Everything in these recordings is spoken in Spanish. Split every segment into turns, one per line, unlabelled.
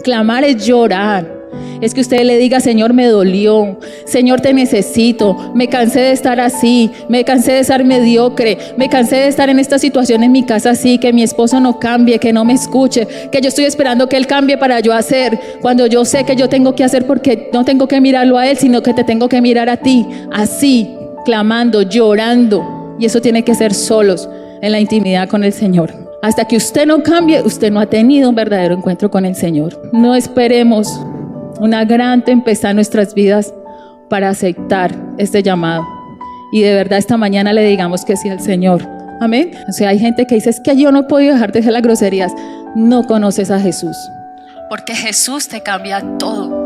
Clamar es llorar. Es que usted le diga: Señor, me dolió, Señor, te necesito, me cansé de estar así, me cansé de estar mediocre, me cansé de estar en esta situación en mi casa así, que mi esposo no cambie, que no me escuche, que yo estoy esperando que él cambie para yo hacer, cuando yo sé que yo tengo que hacer, porque no tengo que mirarlo a él, sino que te tengo que mirar a ti, así, clamando, llorando. Y eso tiene que ser solos, en la intimidad con el Señor. Hasta que usted no cambie, usted no ha tenido un verdadero encuentro con el Señor. No esperemos una gran tempestad en nuestras vidas para aceptar este llamado. Y de verdad esta mañana le digamos que sí al Señor. Amén. O sea, hay gente que dice: es que yo no he podido dejar de hacer las groserías. No conoces a Jesús. Porque Jesús te cambia todo.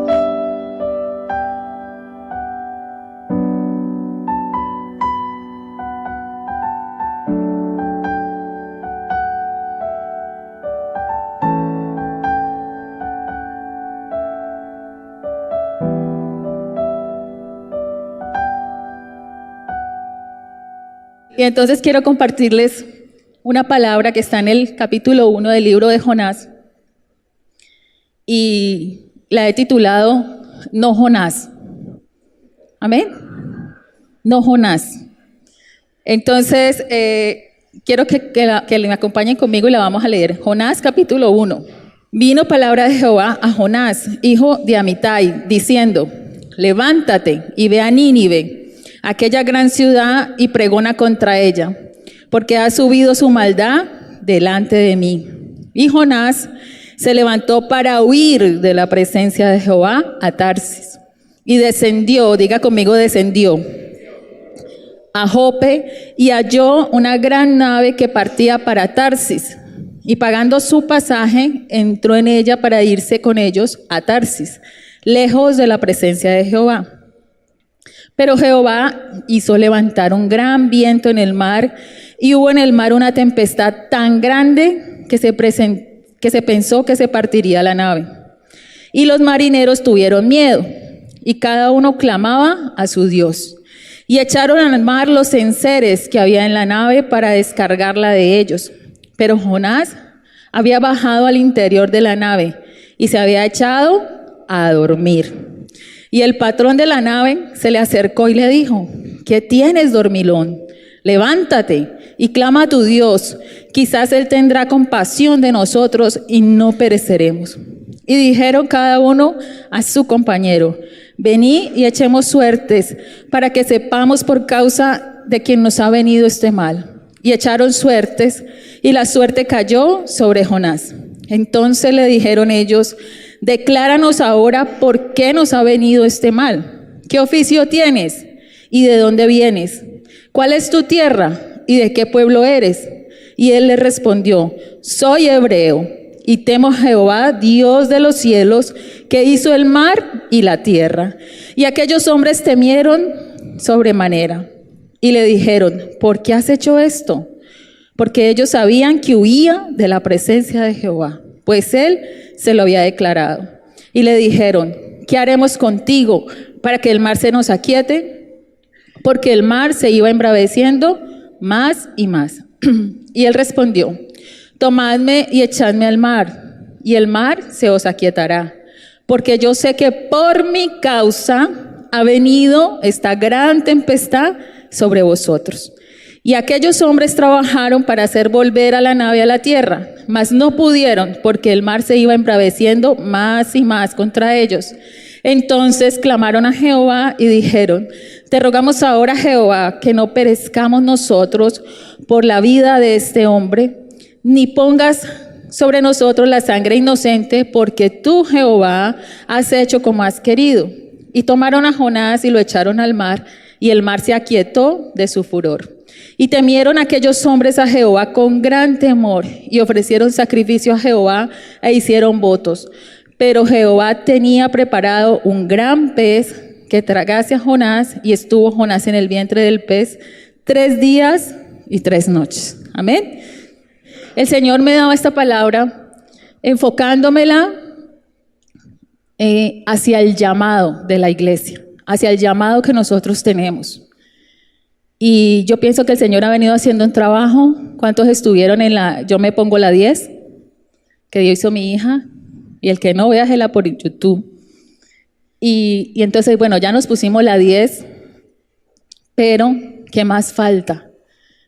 Y entonces quiero compartirles una palabra que está en el capítulo 1 del libro de Jonás. Y la he titulado No Jonás. Amén. No Jonás. Entonces, quiero que me acompañen conmigo y la vamos a leer. Jonás capítulo 1. Vino palabra de Jehová a Jonás, hijo de Amitai, diciendo: levántate y ve a Nínive, aquella gran ciudad, y pregona contra ella, porque ha subido su maldad delante de mí. Y Jonás se levantó para huir de la presencia de Jehová a Tarsis, y descendió, diga conmigo, descendió a Jope, y halló una gran nave que partía para Tarsis, y pagando su pasaje, entró en ella para irse con ellos a Tarsis, lejos de la presencia de Jehová. Pero Jehová hizo levantar un gran viento en el mar, y hubo en el mar una tempestad tan grande que se pensó que se partiría la nave. Y los marineros tuvieron miedo, y cada uno clamaba a su Dios. Y echaron al mar los enseres que había en la nave para descargarla de ellos. Pero Jonás había bajado al interior de la nave y se había echado a dormir. Y el patrón de la nave se le acercó y le dijo: ¿qué tienes, dormilón? Levántate y clama a tu Dios, quizás Él tendrá compasión de nosotros y no pereceremos. Y dijeron cada uno a su compañero: vení y echemos suertes, para que sepamos por causa de quien nos ha venido este mal. Y echaron suertes, y la suerte cayó sobre Jonás. Entonces le dijeron ellos: decláranos ahora por qué nos ha venido este mal. ¿Qué oficio tienes? ¿Y de dónde vienes? ¿Cuál es tu tierra? ¿Y de qué pueblo eres? Y él le respondió: soy hebreo, y temo a Jehová, Dios de los cielos, que hizo el mar y la tierra. Y aquellos hombres temieron sobremanera, y le dijeron: ¿por qué has hecho esto? Porque ellos sabían que huía de la presencia de Jehová, pues él se lo había declarado. Y le dijeron: ¿qué haremos contigo para que el mar se nos aquiete? Porque el mar se iba embraveciendo más y más. Y él respondió: tomadme y echadme al mar, y el mar se os aquietará, porque yo sé que por mi causa ha venido esta gran tempestad sobre vosotros. Y aquellos hombres trabajaron para hacer volver a la nave a la tierra, mas no pudieron, porque el mar se iba embraveciendo más y más contra ellos. Entonces clamaron a Jehová y dijeron: te rogamos ahora, Jehová, que no perezcamos nosotros por la vida de este hombre, ni pongas sobre nosotros la sangre inocente, porque tú, Jehová, has hecho como has querido. Y tomaron a Jonás y lo echaron al mar, y el mar se aquietó de su furor. Y temieron aquellos hombres a Jehová con gran temor, y ofrecieron sacrificio a Jehová e hicieron votos. Pero Jehová tenía preparado un gran pez que tragase a Jonás, y estuvo Jonás en el vientre del pez 3 días y 3 noches. Amén. El Señor me daba esta palabra enfocándomela hacia el llamado de la iglesia, hacia el llamado que nosotros tenemos. Y yo pienso que el Señor ha venido haciendo un trabajo. ¿Cuántos estuvieron yo me pongo la 10, que Dios hizo mi hija? Y el que no, véasela por YouTube. Y entonces, bueno, ya nos pusimos la 10, pero ¿qué más falta?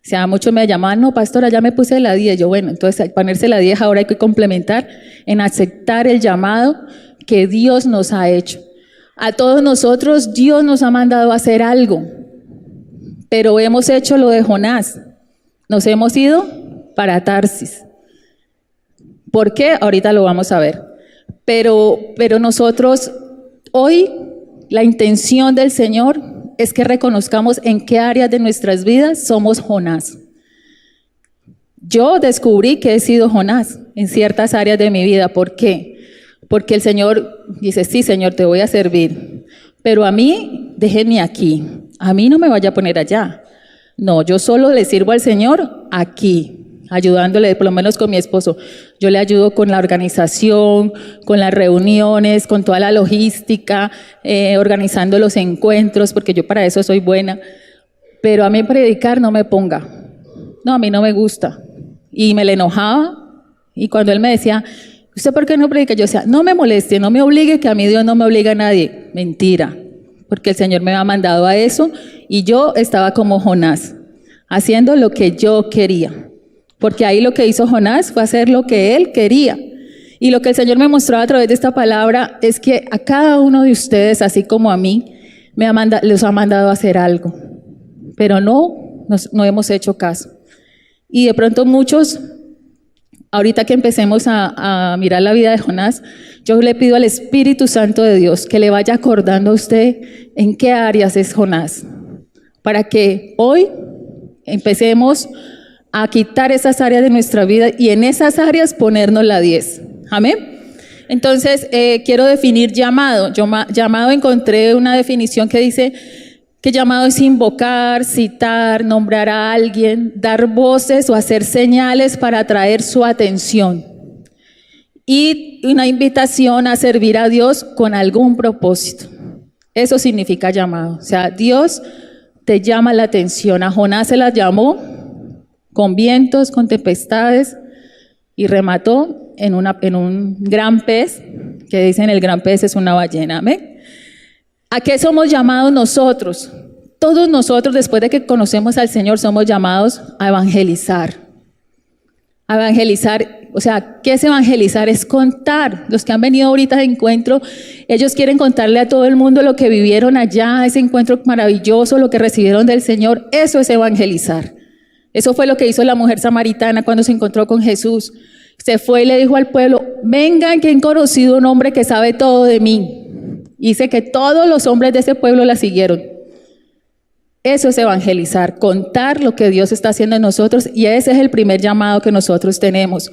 O sea, muchos me llamaban, no, pastora, ya me puse la 10. Yo, bueno, entonces al ponerse la 10 ahora hay que complementar en aceptar el llamado que Dios nos ha hecho. A todos nosotros Dios nos ha mandado a hacer algo, pero hemos hecho lo de Jonás. Nos hemos ido para Tarsis. ¿Por qué? Ahorita lo vamos a ver. Pero nosotros, hoy, la intención del Señor es que reconozcamos en qué áreas de nuestras vidas somos Jonás. Yo descubrí que he sido Jonás en ciertas áreas de mi vida. ¿Por qué? Porque el Señor dice, sí, Señor, te voy a servir, pero a mí, déjenme aquí, a mí no me vaya a poner allá. No, yo solo le sirvo al Señor aquí, ayudándole, por lo menos con mi esposo. Yo le ayudo con la organización, con las reuniones, con toda la logística, organizando los encuentros, porque yo para eso soy buena. Pero a mí predicar no me ponga. No, a mí no me gusta. Y me le enojaba, y cuando él me decía, ¿usted por qué no predica? Yo decía, no me moleste, no me obligue, que a mí Dios no me obliga a nadie. Mentira, porque el Señor me ha mandado a eso, y yo estaba como Jonás, haciendo lo que yo quería. Porque ahí lo que hizo Jonás fue hacer lo que él quería. Y lo que el Señor me mostró a través de esta palabra es que a cada uno de ustedes, así como a mí, les ha mandado a hacer algo. Pero no hemos hecho caso. Y de pronto muchos, ahorita que empecemos a mirar la vida de Jonás, yo le pido al Espíritu Santo de Dios que le vaya acordando a usted en qué áreas es Jonás. Para que hoy empecemos a quitar esas áreas de nuestra vida y en esas áreas ponernos la 10. Amén. Entonces, quiero definir llamado. Llamado, encontré una definición que dice que llamado es invocar, citar, nombrar a alguien, dar voces o hacer señales para atraer su atención. Y una invitación a servir a Dios con algún propósito. Eso significa llamado. O sea, Dios te llama la atención. A Jonás se la llamó con vientos, con tempestades, y remató en un gran pez, que dicen el gran pez es una ballena. ¿Amén? ¿A qué somos llamados nosotros? Todos nosotros, después de que conocemos al Señor, somos llamados a evangelizar. A evangelizar, o sea, ¿qué es evangelizar? Es contar. Los que han venido ahorita de encuentro, ellos quieren contarle a todo el mundo lo que vivieron allá, ese encuentro maravilloso, lo que recibieron del Señor. Eso es evangelizar. Eso fue lo que hizo la mujer samaritana cuando se encontró con Jesús. Se fue y le dijo al pueblo, vengan que he conocido un hombre que sabe todo de mí. Y dice que todos los hombres de ese pueblo la siguieron. Eso es evangelizar, contar lo que Dios está haciendo en nosotros, y ese es el primer llamado que nosotros tenemos.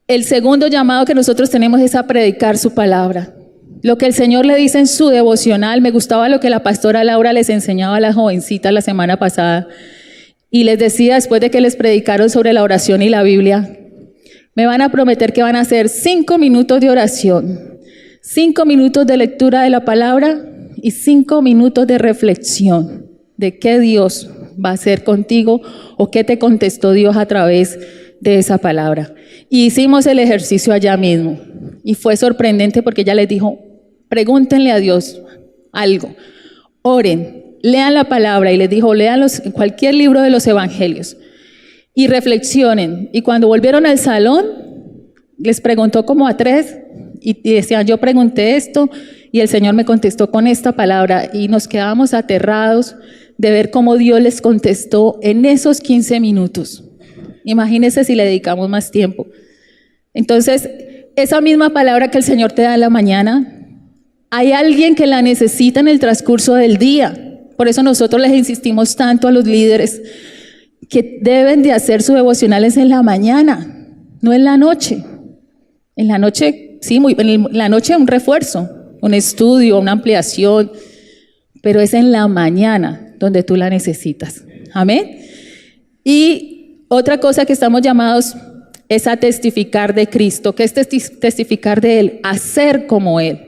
El segundo llamado que nosotros tenemos es a predicar su palabra. Lo que el Señor le dice en su devocional, me gustaba lo que la pastora Laura les enseñaba a las jovencitas la semana pasada. Y les decía, después de que les predicaron sobre la oración y la Biblia, me van a prometer que van a hacer 5 minutos de oración, 5 minutos de lectura de la palabra y 5 minutos de reflexión de qué Dios va a hacer contigo o qué te contestó Dios a través de esa palabra. Y hicimos el ejercicio allá mismo y fue sorprendente porque ella les dijo, pregúntenle a Dios algo, oren, lean la palabra, y les dijo, lean cualquier libro de los evangelios y reflexionen. Y cuando volvieron al salón, les preguntó como a 3 y decían, yo pregunté esto y el Señor me contestó con esta palabra, y nos quedábamos aterrados de ver cómo Dios les contestó en esos 15 minutos. Imagínense si le dedicamos más tiempo. Entonces, esa misma palabra que el Señor te da en la mañana, hay alguien que la necesita en el transcurso del día. Por eso nosotros les insistimos tanto a los líderes que deben de hacer sus devocionales en la mañana, no en la noche. En la noche, sí, en la noche un refuerzo, un estudio, una ampliación, pero es en la mañana donde tú la necesitas. Amén. Y otra cosa que estamos llamados es a testificar de Cristo. ¿Qué es testificar de Él? Hacer como Él.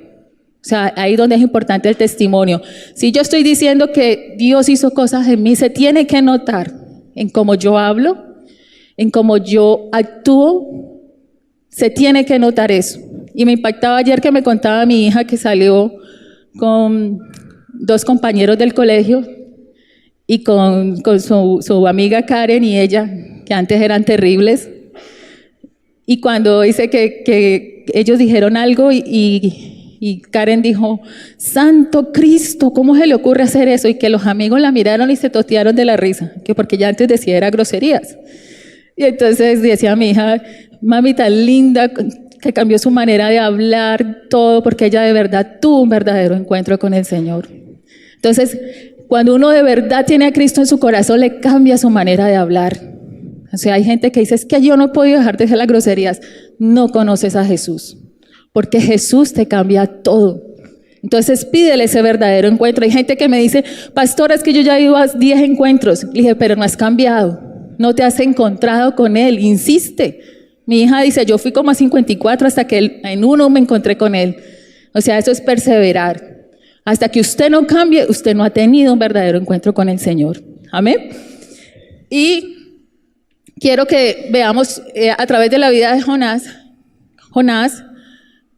O sea, ahí donde es importante el testimonio. Si yo estoy diciendo que Dios hizo cosas en mí, se tiene que notar en cómo yo hablo, en cómo yo actúo, se tiene que notar eso. Y me impactaba ayer que me contaba mi hija que salió con 2 compañeros del colegio y con su amiga Karen y ella, que antes eran terribles. Y cuando dice que ellos dijeron algo y Karen dijo, Santo Cristo, ¿cómo se le ocurre hacer eso? Y que los amigos la miraron y se totearon de la risa, que porque ya antes decía era groserías. Y entonces decía mi hija, mami tan linda, que cambió su manera de hablar, todo, porque ella de verdad tuvo un verdadero encuentro con el Señor. Entonces, cuando uno de verdad tiene a Cristo en su corazón, le cambia su manera de hablar. O sea, hay gente que dice, es que yo no he podido dejar de hacer las groserías. No conoces a Jesús, porque Jesús te cambia todo. Entonces, pídele ese verdadero encuentro. Hay gente que me dice, pastora, es que yo ya he ido a 10 encuentros. Le dije, pero no has cambiado, no te has encontrado con Él, insiste. Mi hija dice, yo fui como a 54 hasta que en uno me encontré con Él. O sea, eso es perseverar. Hasta que usted no cambie, usted no ha tenido un verdadero encuentro con el Señor. Amén. Y quiero que veamos a través de la vida de Jonás. Jonás,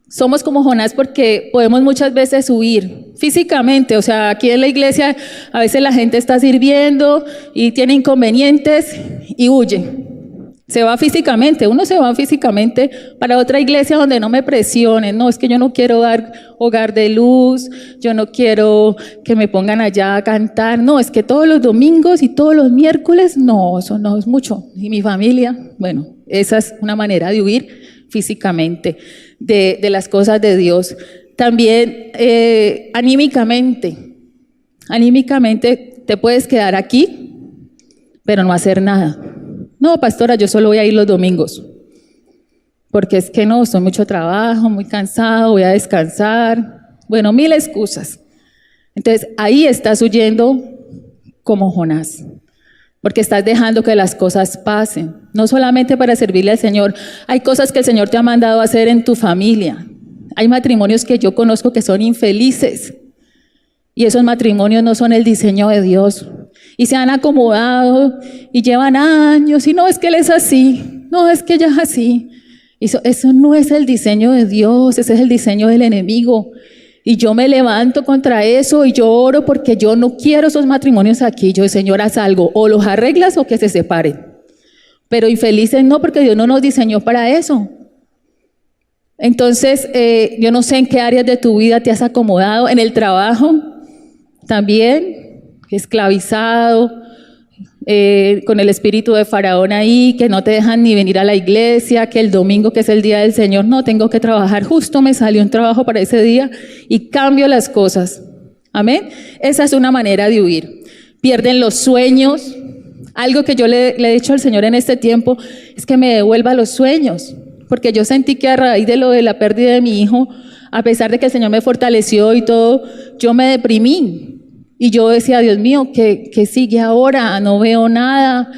somos como Jonás porque podemos muchas veces huir físicamente. O sea, aquí en la iglesia a veces la gente está sirviendo y tiene inconvenientes y huye. Se va físicamente, uno se va físicamente para otra iglesia donde no me presionen. No, es que yo no quiero dar hogar de luz, yo no quiero que me pongan allá a cantar. No, es que todos los domingos y todos los miércoles, no, eso no es mucho. Y mi familia, bueno, esa es una manera de huir físicamente de las cosas de Dios. También anímicamente te puedes quedar aquí, pero no hacer nada. No, pastora, yo solo voy a ir los domingos, porque es que no, estoy mucho trabajo, muy cansado, voy a descansar. Bueno, 1000 excusas. Entonces, ahí estás huyendo como Jonás, porque estás dejando que las cosas pasen, no solamente para servirle al Señor. Hay cosas que el Señor te ha mandado a hacer en tu familia. Hay matrimonios que yo conozco que son infelices, y esos matrimonios no son el diseño de Dios. Y se han acomodado y llevan años y no, es que él es así, no, es que ella es así. Eso no es el diseño de Dios, ese es el diseño del enemigo. Y yo me levanto contra eso y yo oro porque yo no quiero esos matrimonios aquí. Yo, Señor, haz algo, o los arreglas o que se separen. Pero infelices no, porque Dios no nos diseñó para eso. Entonces, yo no sé en qué áreas de tu vida te has acomodado, en el trabajo también, esclavizado, con el espíritu de Faraón ahí, que no te dejan ni venir a la iglesia, que el domingo, que es el día del Señor, no, tengo que trabajar, justo me salió un trabajo para ese día y cambio las cosas. Amén. Esa es una manera de huir. Pierden los sueños. Algo que yo le he dicho al Señor en este tiempo es que me devuelva los sueños, porque yo sentí que a raíz de lo de la pérdida de mi hijo, a pesar de que el Señor me fortaleció y todo, yo me deprimí. Y yo decía, Dios mío, ¿qué sigue ahora? No veo nada.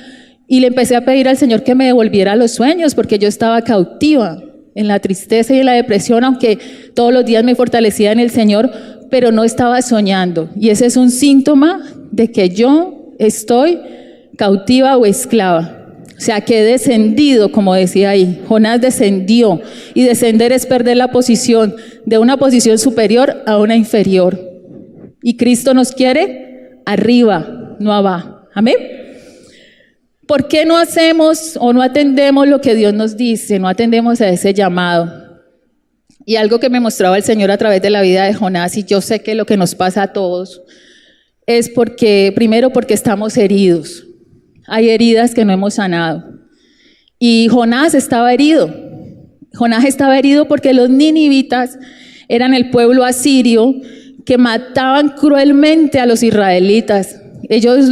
Y le empecé a pedir al Señor que me devolviera los sueños, porque yo estaba cautiva en la tristeza y en la depresión, aunque todos los días me fortalecía en el Señor, pero no estaba soñando. Y ese es un síntoma de que yo estoy cautiva o esclava. O sea, que he descendido, como decía ahí. Jonás descendió. Y descender es perder la posición de una posición superior a una inferior. Y Cristo nos quiere arriba, no abajo. Amén. ¿Por qué no hacemos o no atendemos lo que Dios nos dice? No atendemos a ese llamado. Y algo que me mostraba el Señor a través de la vida de Jonás, y yo sé que lo que nos pasa a todos, es primero porque estamos heridos. Hay heridas que no hemos sanado. Y Jonás estaba herido. Jonás estaba herido porque los ninivitas eran el pueblo asirio que mataban cruelmente a los israelitas. Ellos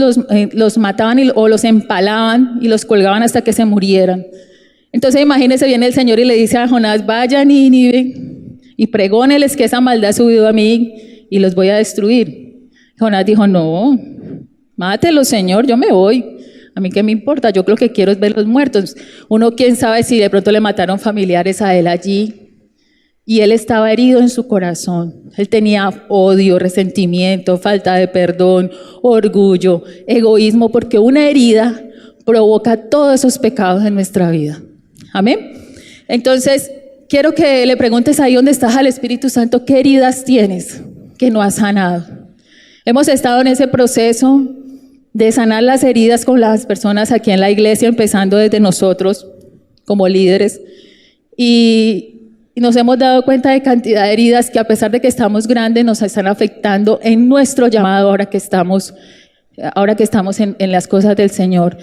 los mataban o los empalaban y los colgaban hasta que se murieran. Entonces imagínense, viene el Señor y le dice a Jonás, vaya a Nínive y pregóneles que esa maldad ha subido a mí y los voy a destruir. Jonás dijo, no, mátelos, Señor, yo me voy. A mí qué me importa, yo lo que quiero es verlos muertos. Uno quién sabe si de pronto le mataron familiares a él allí. Y él estaba herido en su corazón. Él tenía odio, resentimiento, falta de perdón, orgullo, egoísmo, porque una herida provoca todos esos pecados en nuestra vida. Amén. Entonces, quiero que le preguntes ahí donde estás al Espíritu Santo, ¿qué heridas tienes que no has sanado? Hemos estado en ese proceso de sanar las heridas con las personas aquí en la iglesia, empezando desde nosotros como líderes, y nos hemos dado cuenta de cantidad de heridas que a pesar de que estamos grandes nos están afectando en nuestro llamado ahora que estamos en las cosas del Señor.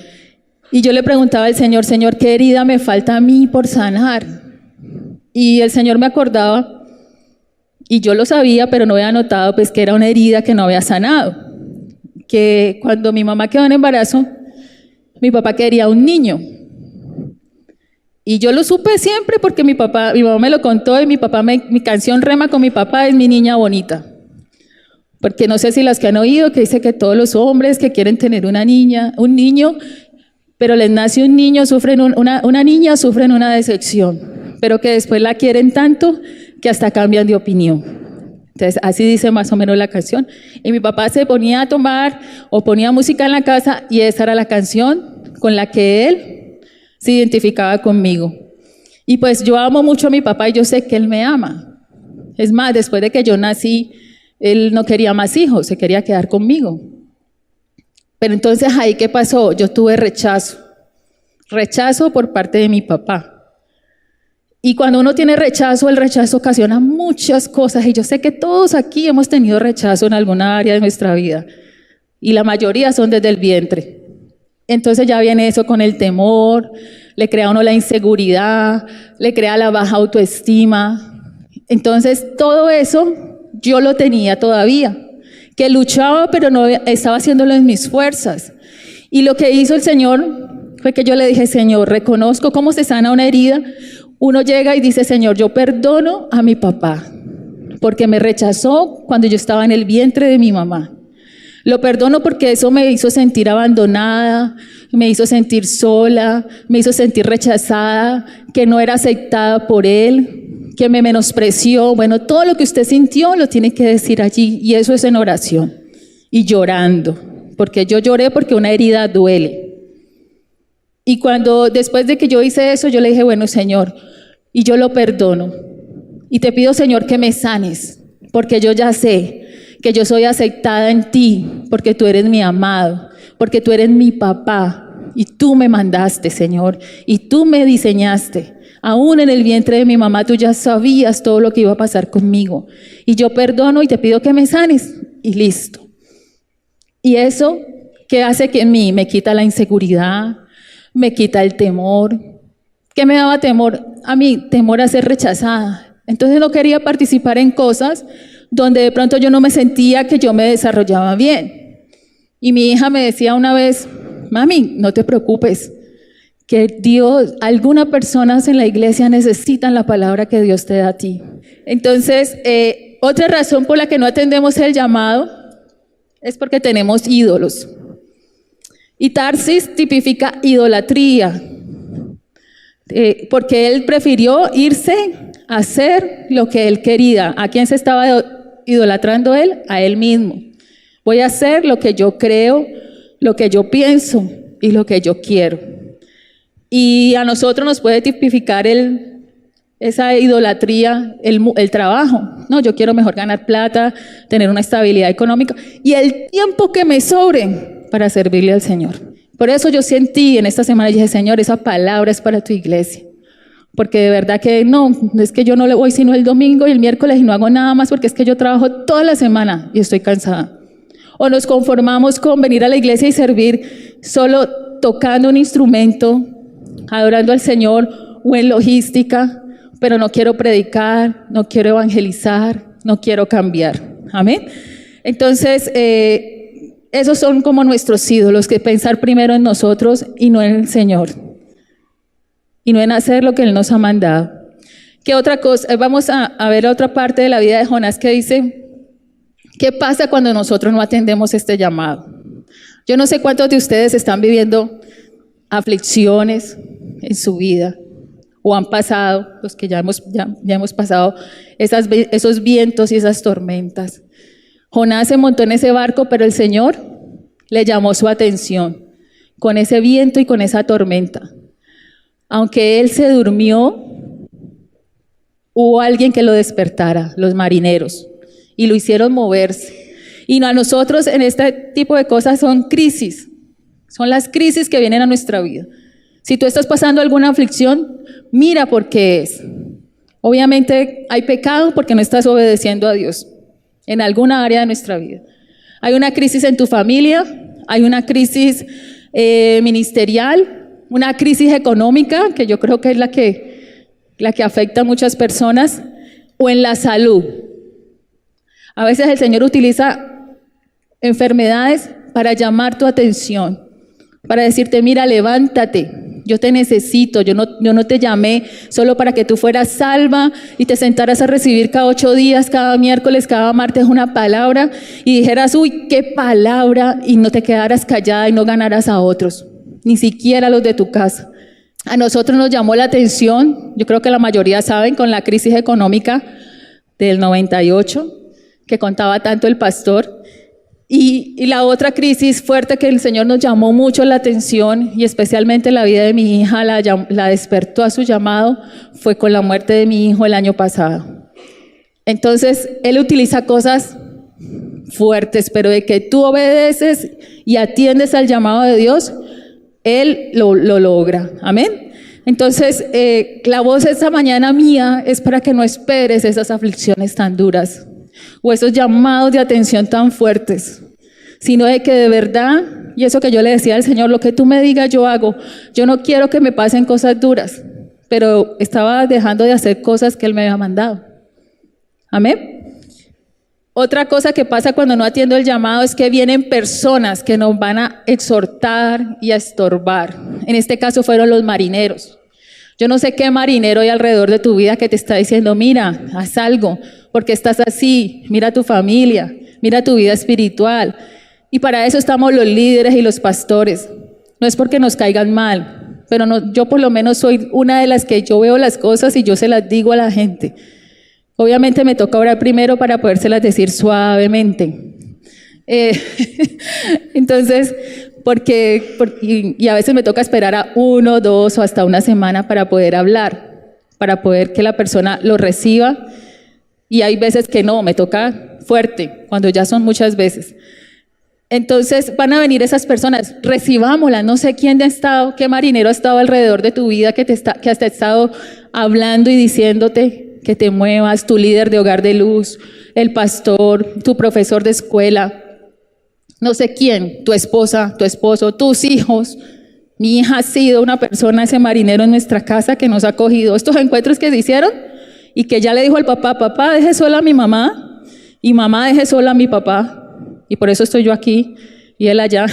Y yo le preguntaba al Señor, Señor, ¿qué herida me falta a mí por sanar? Y el Señor me acordaba, y yo lo sabía, pero no había notado pues que era una herida que no había sanado. Que cuando mi mamá quedó en embarazo, mi papá quería un niño. Y yo lo supe siempre porque mi mamá me lo contó y mi canción Rema con mi papá es Mi Niña Bonita. Porque no sé si las que han oído que dice que todos los hombres que quieren tener una niña, un niño, pero les nace un niño, una niña sufren una decepción, pero que después la quieren tanto que hasta cambian de opinión. Entonces, así dice más o menos la canción. Y mi papá se ponía a tomar o ponía música en la casa y esa era la canción con la que él se identificaba conmigo. Y pues yo amo mucho a mi papá y yo sé que él me ama. Es más, después de que yo nací, él no quería más hijos, se quería quedar conmigo. Pero entonces ahí, ¿qué pasó? Yo tuve rechazo por parte de mi papá. Y cuando uno tiene rechazo, el rechazo ocasiona muchas cosas. Y yo sé que todos aquí hemos tenido rechazo en alguna área de nuestra vida. Y la mayoría son desde el vientre. Entonces ya viene eso con el temor, le crea a uno la inseguridad, le crea la baja autoestima. Entonces todo eso yo lo tenía todavía, que luchaba pero no estaba haciéndolo en mis fuerzas. Y lo que hizo el Señor fue que yo le dije, Señor, reconozco cómo se sana una herida. Uno llega y dice, Señor, yo perdono a mi papá, porque me rechazó cuando yo estaba en el vientre de mi mamá. Lo perdono porque eso me hizo sentir abandonada, me hizo sentir sola, me hizo sentir rechazada, que no era aceptada por él, que me menospreció. Bueno, todo lo que usted sintió lo tiene que decir allí, y eso es en oración y llorando, porque yo lloré porque una herida duele. Y después de que yo hice eso, yo le dije, bueno, Señor, y yo lo perdono, y te pido, Señor, que me sanes, porque yo ya sé que yo soy aceptada en ti, porque tú eres mi amado, porque tú eres mi papá, y tú me mandaste, Señor, y tú me diseñaste. Aún en el vientre de mi mamá, tú ya sabías todo lo que iba a pasar conmigo. Y yo perdono y te pido que me sanes, y listo. Y eso, ¿qué hace que en mí? Me quita la inseguridad, me quita el temor. ¿Qué me daba temor? A mí, temor a ser rechazada. Entonces no quería participar en cosas donde de pronto yo no me sentía que yo me desarrollaba bien. Y mi hija me decía una vez, mami, no te preocupes, que Dios, algunas personas en la iglesia necesitan la palabra que Dios te da a ti. Entonces, otra razón por la que no atendemos el llamado es porque tenemos ídolos. Y Tarsis tipifica idolatría, porque él prefirió irse a hacer lo que él quería. ¿A quién se estaba idolatrando él? A él mismo. Voy a hacer lo que yo creo, lo que yo pienso y lo que yo quiero. Y a nosotros nos puede tipificar esa idolatría, el trabajo. No, yo quiero mejor ganar plata, tener una estabilidad económica y el tiempo que me sobre para servirle al Señor. Por eso yo sentí en esta semana, dije, Señor, esa palabra es para tu iglesia. Porque de verdad que no es que yo no le voy sino el domingo y el miércoles y no hago nada más porque es que yo trabajo toda la semana y estoy cansada. O nos conformamos con venir a la iglesia y servir solo tocando un instrumento, adorando al Señor o en logística, pero no quiero predicar, no quiero evangelizar, no quiero cambiar. Amén. Entonces, esos son como nuestros ídolos, que pensar primero en nosotros y no en el Señor. Y no en hacer lo que Él nos ha mandado. ¿Qué otra cosa? Vamos a ver otra parte de la vida de Jonás que dice, ¿qué pasa cuando nosotros no atendemos este llamado? Yo no sé cuántos de ustedes están viviendo aflicciones en su vida, o han pasado, los que ya hemos pasado esos vientos y esas tormentas. Jonás se montó en ese barco, pero el Señor le llamó su atención con ese viento y con esa tormenta. Aunque él se durmió, hubo alguien que lo despertara, los marineros, y lo hicieron moverse. Y a nosotros en este tipo de cosas son crisis, son las crisis que vienen a nuestra vida. Si tú estás pasando alguna aflicción, mira por qué es. Obviamente hay pecado porque no estás obedeciendo a Dios en alguna área de nuestra vida. Hay una crisis en tu familia, hay una crisis ministerial, una crisis económica, que yo creo que es la que afecta a muchas personas, o en la salud. A veces el Señor utiliza enfermedades para llamar tu atención, para decirte, mira, levántate, yo te necesito, yo no te llamé solo para que tú fueras salva y te sentaras a recibir cada 8 días, cada miércoles, cada martes una palabra y dijeras, uy, qué palabra, y no te quedaras callada y no ganaras a otros, ni siquiera los de tu casa. A nosotros nos llamó la atención, yo creo que la mayoría saben, con la crisis económica del 98, que contaba tanto el pastor. Y la otra crisis fuerte que el Señor nos llamó mucho la atención, y especialmente la vida de mi hija la despertó a su llamado, fue con la muerte de mi hijo el año pasado. Entonces, Él utiliza cosas fuertes, pero de que tú obedeces y atiendes al llamado de Dios, Él lo logra. Amén. Entonces, la voz esta mañana mía es para que no esperes esas aflicciones tan duras o esos llamados de atención tan fuertes, sino de que de verdad, y eso que yo le decía al Señor, lo que tú me digas yo hago. Yo no quiero que me pasen cosas duras, pero estaba dejando de hacer cosas que Él me había mandado. Amén. Otra cosa que pasa cuando no atiendo el llamado es que vienen personas que nos van a exhortar y a estorbar. En este caso fueron los marineros. Yo no sé qué marinero hay alrededor de tu vida que te está diciendo, mira, haz algo, porque estás así, mira tu familia, mira tu vida espiritual. Y para eso estamos los líderes y los pastores. No es porque nos caigan mal, pero no, yo por lo menos soy una de las que yo veo las cosas y yo se las digo a la gente. Obviamente me toca orar primero para podérselas decir suavemente. Entonces, y a veces me toca esperar a 1, 2 o hasta una semana para poder hablar, para poder que la persona lo reciba. Y hay veces que no, me toca fuerte, cuando ya son muchas veces. Entonces van a venir esas personas, recibámoslas. No sé quién ha estado, qué marinero ha estado alrededor de tu vida que hasta ha estado hablando y diciéndote que te muevas, tu líder de hogar de luz, el pastor, tu profesor de escuela, no sé quién, tu esposa, tu esposo, tus hijos. Mi hija ha sido una persona, ese marinero en nuestra casa que nos ha cogido estos encuentros que se hicieron y que ya le dijo al papá, papá, deje sola a mi mamá y mamá, deje sola a mi papá. Y por eso estoy yo aquí y él allá,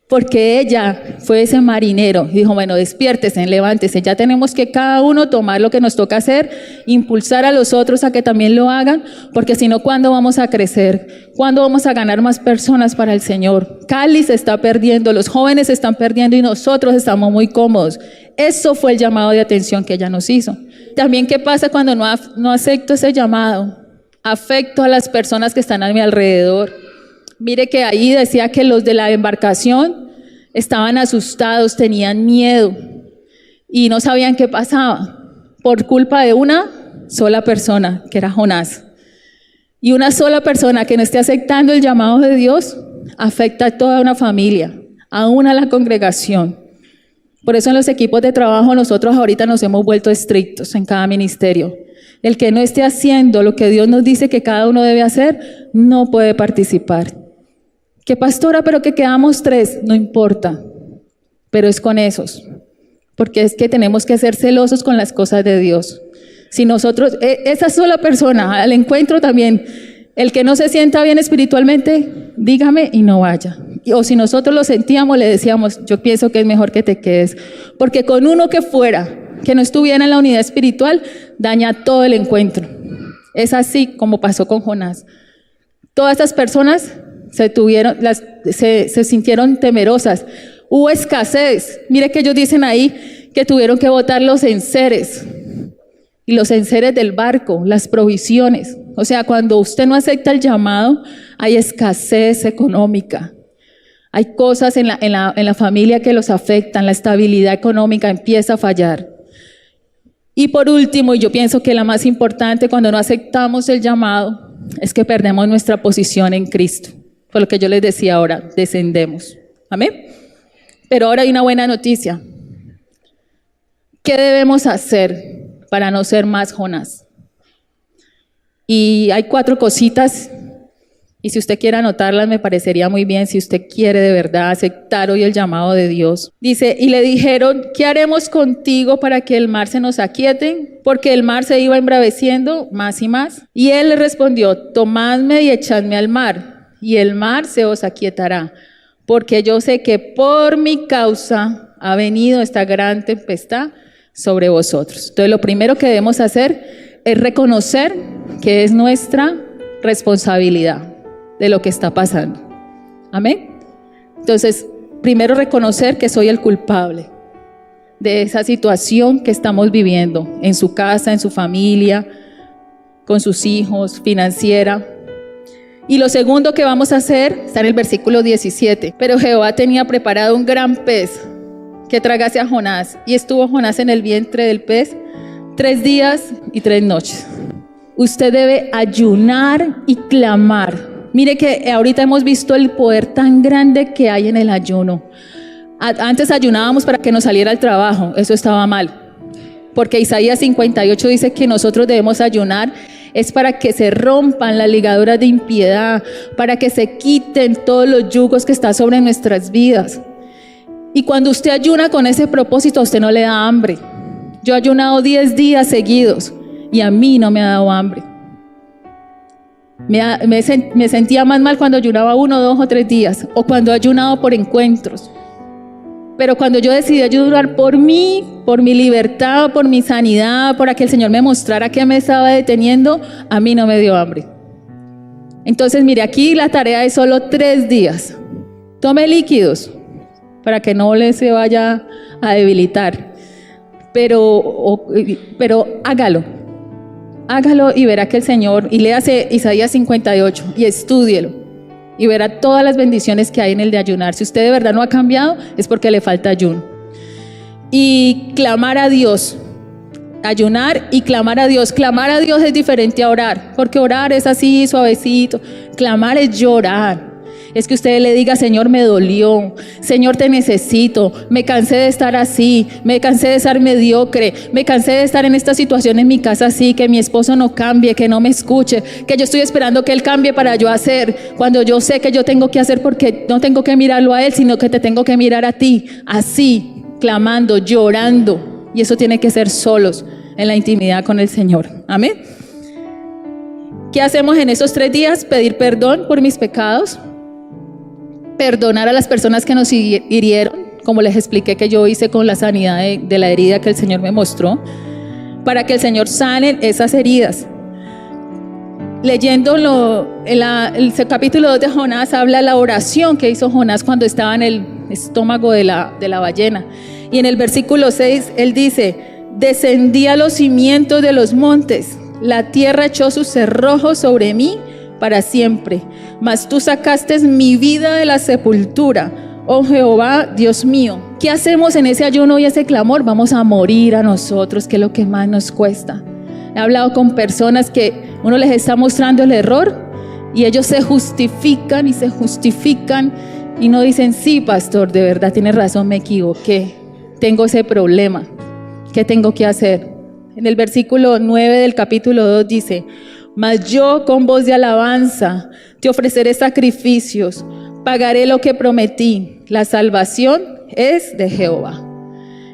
porque ella fue ese marinero y dijo, bueno, despiértese, levántese, ya tenemos que cada uno tomar lo que nos toca hacer, impulsar a los otros a que también lo hagan, porque si no, ¿cuándo vamos a crecer? ¿Cuándo vamos a ganar más personas para el Señor? Cali se está perdiendo, los jóvenes se están perdiendo y nosotros estamos muy cómodos. Eso fue el llamado de atención que ella nos hizo. También, ¿qué pasa cuando no acepto ese llamado? Afecto a las personas que están a mi alrededor. Mire que ahí decía que los de la embarcación estaban asustados, tenían miedo y no sabían qué pasaba por culpa de una sola persona, que era Jonás. Y una sola persona que no esté aceptando el llamado de Dios afecta a toda una familia, aún a la congregación. Por eso en los equipos de trabajo nosotros ahorita nos hemos vuelto estrictos en cada ministerio. El que no esté haciendo lo que Dios nos dice que cada uno debe hacer, no puede participar. Que pastora, pero que quedamos 3, no importa, pero es con esos, porque es que tenemos que ser celosos con las cosas de Dios. Si nosotros, esa sola persona, al encuentro también, el que no se sienta bien espiritualmente, dígame y no vaya. O si nosotros lo sentíamos, le decíamos, yo pienso que es mejor que te quedes, porque con uno que fuera, que no estuviera en la unidad espiritual, daña todo el encuentro. Es así como pasó con Jonás. Todas estas personas se sintieron temerosas. Hubo escasez. Mire que ellos dicen ahí que tuvieron que botar los enseres y los enseres del barco, las provisiones. O sea, cuando usted no acepta el llamado, hay escasez económica. Hay cosas en la familia que los afectan, la estabilidad económica empieza a fallar. Y por último, y yo pienso que la más importante cuando no aceptamos el llamado, es que perdemos nuestra posición en Cristo. Por lo que yo les decía ahora, descendemos. Amén. Pero ahora hay una buena noticia. ¿Qué debemos hacer para no ser más Jonás? Y hay 4 cositas, y si usted quiere anotarlas me parecería muy bien, si usted quiere de verdad aceptar hoy el llamado de Dios. Dice, y le dijeron, ¿qué haremos contigo para que el mar se nos aquiete? Porque el mar se iba embraveciendo más y más. Y él le respondió, tomadme y echadme al mar, y el mar se os aquietará, porque yo sé que por mi causa ha venido esta gran tempestad sobre vosotros. Entonces lo primero que debemos hacer es reconocer que es nuestra responsabilidad de lo que está pasando. Amén. Entonces, primero reconocer que soy el culpable de esa situación que estamos viviendo en su casa, en su familia, con sus hijos, financiera. Y lo segundo que vamos a hacer está en el versículo 17. Pero Jehová tenía preparado un gran pez que tragase a Jonás, y estuvo Jonás en el vientre del pez 3 días y 3 noches. Usted debe ayunar y clamar. Mire que ahorita hemos visto el poder tan grande que hay en el ayuno. Antes ayunábamos para que nos saliera el trabajo, eso estaba mal. Porque Isaías 58 dice que nosotros debemos ayunar, es para que se rompan las ligaduras de impiedad, para que se quiten todos los yugos que están sobre nuestras vidas. Y cuando usted ayuna con ese propósito, a usted no le da hambre. Yo he ayunado 10 días seguidos y a mí no me ha dado hambre. Me sentía más mal cuando ayunaba 1, 2 o 3 días, o cuando he ayunado por encuentros. Pero cuando yo decidí ayunar por mí, por mi libertad, por mi sanidad, para que el Señor me mostrara que me estaba deteniendo, a mí no me dio hambre. Entonces, mire, aquí la tarea es solo 3 días. Tome líquidos para que no le se vaya a debilitar. Pero hágalo y verá que el Señor, y léase Isaías 58 y estúdielo y verá todas las bendiciones que hay en el de ayunar. Si usted de verdad no ha cambiado, es porque le falta ayuno. Y clamar a Dios, ayunar y clamar a Dios. Clamar a Dios es diferente a orar, porque orar es así suavecito. Clamar es llorar. Es que usted le diga, Señor, me dolió, Señor, te necesito, me cansé de estar así, me cansé de estar mediocre, me cansé de estar en esta situación en mi casa así, que mi esposo no cambie, que no me escuche, que yo estoy esperando que él cambie para yo hacer, cuando yo sé que yo tengo que hacer, porque no tengo que mirarlo a él, sino que te tengo que mirar a ti, así, clamando, llorando, y eso tiene que ser solos, en la intimidad con el Señor. Amén. ¿Qué hacemos en esos 3 días? Pedir perdón por mis pecados, perdonar a las personas que nos hirieron, como les expliqué que yo hice con la sanidad de la herida que el Señor me mostró, para que el Señor sane esas heridas. Leyéndolo, el capítulo 2 de Jonás habla de la oración que hizo Jonás cuando estaba en el estómago de la ballena. Y en el versículo 6 él dice, descendí a los cimientos de los montes, la tierra echó sus cerrojos sobre mí para siempre, mas tú sacaste mi vida de la sepultura, oh Jehová, Dios mío. ¿Qué hacemos en ese ayuno y ese clamor? Vamos a morir a nosotros, que es lo que más nos cuesta. He hablado con personas que uno les está mostrando el error y ellos se justifican y no dicen, sí, pastor, de verdad tienes razón, me equivoqué, tengo ese problema, ¿qué tengo que hacer? En el versículo 9 del capítulo 2 dice, mas yo con voz de alabanza te ofreceré sacrificios, pagaré lo que prometí, la salvación es de Jehová.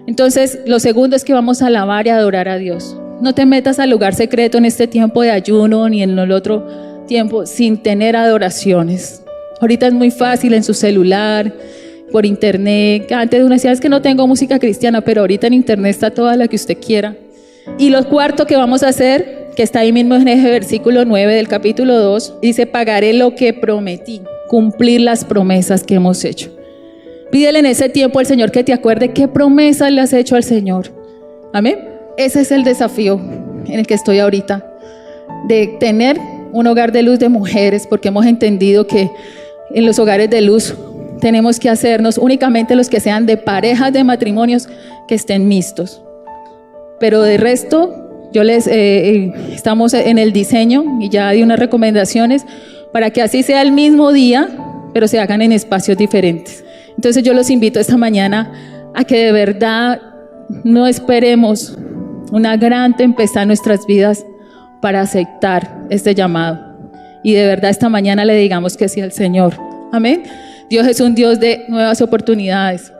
Entonces, lo segundo es que vamos a alabar y adorar a Dios. No te metas al lugar secreto en este tiempo de ayuno ni en el otro tiempo sin tener adoraciones. Ahorita es muy fácil en su celular, por internet. Antes uno decía, es que no tengo música cristiana, pero ahorita en internet está toda la que usted quiera. Y lo cuarto que vamos a hacer, que está ahí mismo en ese versículo 9 del capítulo 2, dice, pagaré lo que prometí, cumplir las promesas que hemos hecho. Pídele en ese tiempo al Señor que te acuerde qué promesas le has hecho al Señor. Amén. Ese es el desafío en el que estoy ahorita, de tener un hogar de luz de mujeres, porque hemos entendido que en los hogares de luz tenemos que hacernos únicamente los que sean de parejas, de matrimonios que estén mixtos. pero de resto, estamos en el diseño y ya di unas recomendaciones para que así sea el mismo día, pero se hagan en espacios diferentes. Entonces yo los invito esta mañana a que de verdad no esperemos una gran tempestad en nuestras vidas para aceptar este llamado. Y de verdad esta mañana le digamos que sí al Señor. Amén. Dios es un Dios de nuevas oportunidades.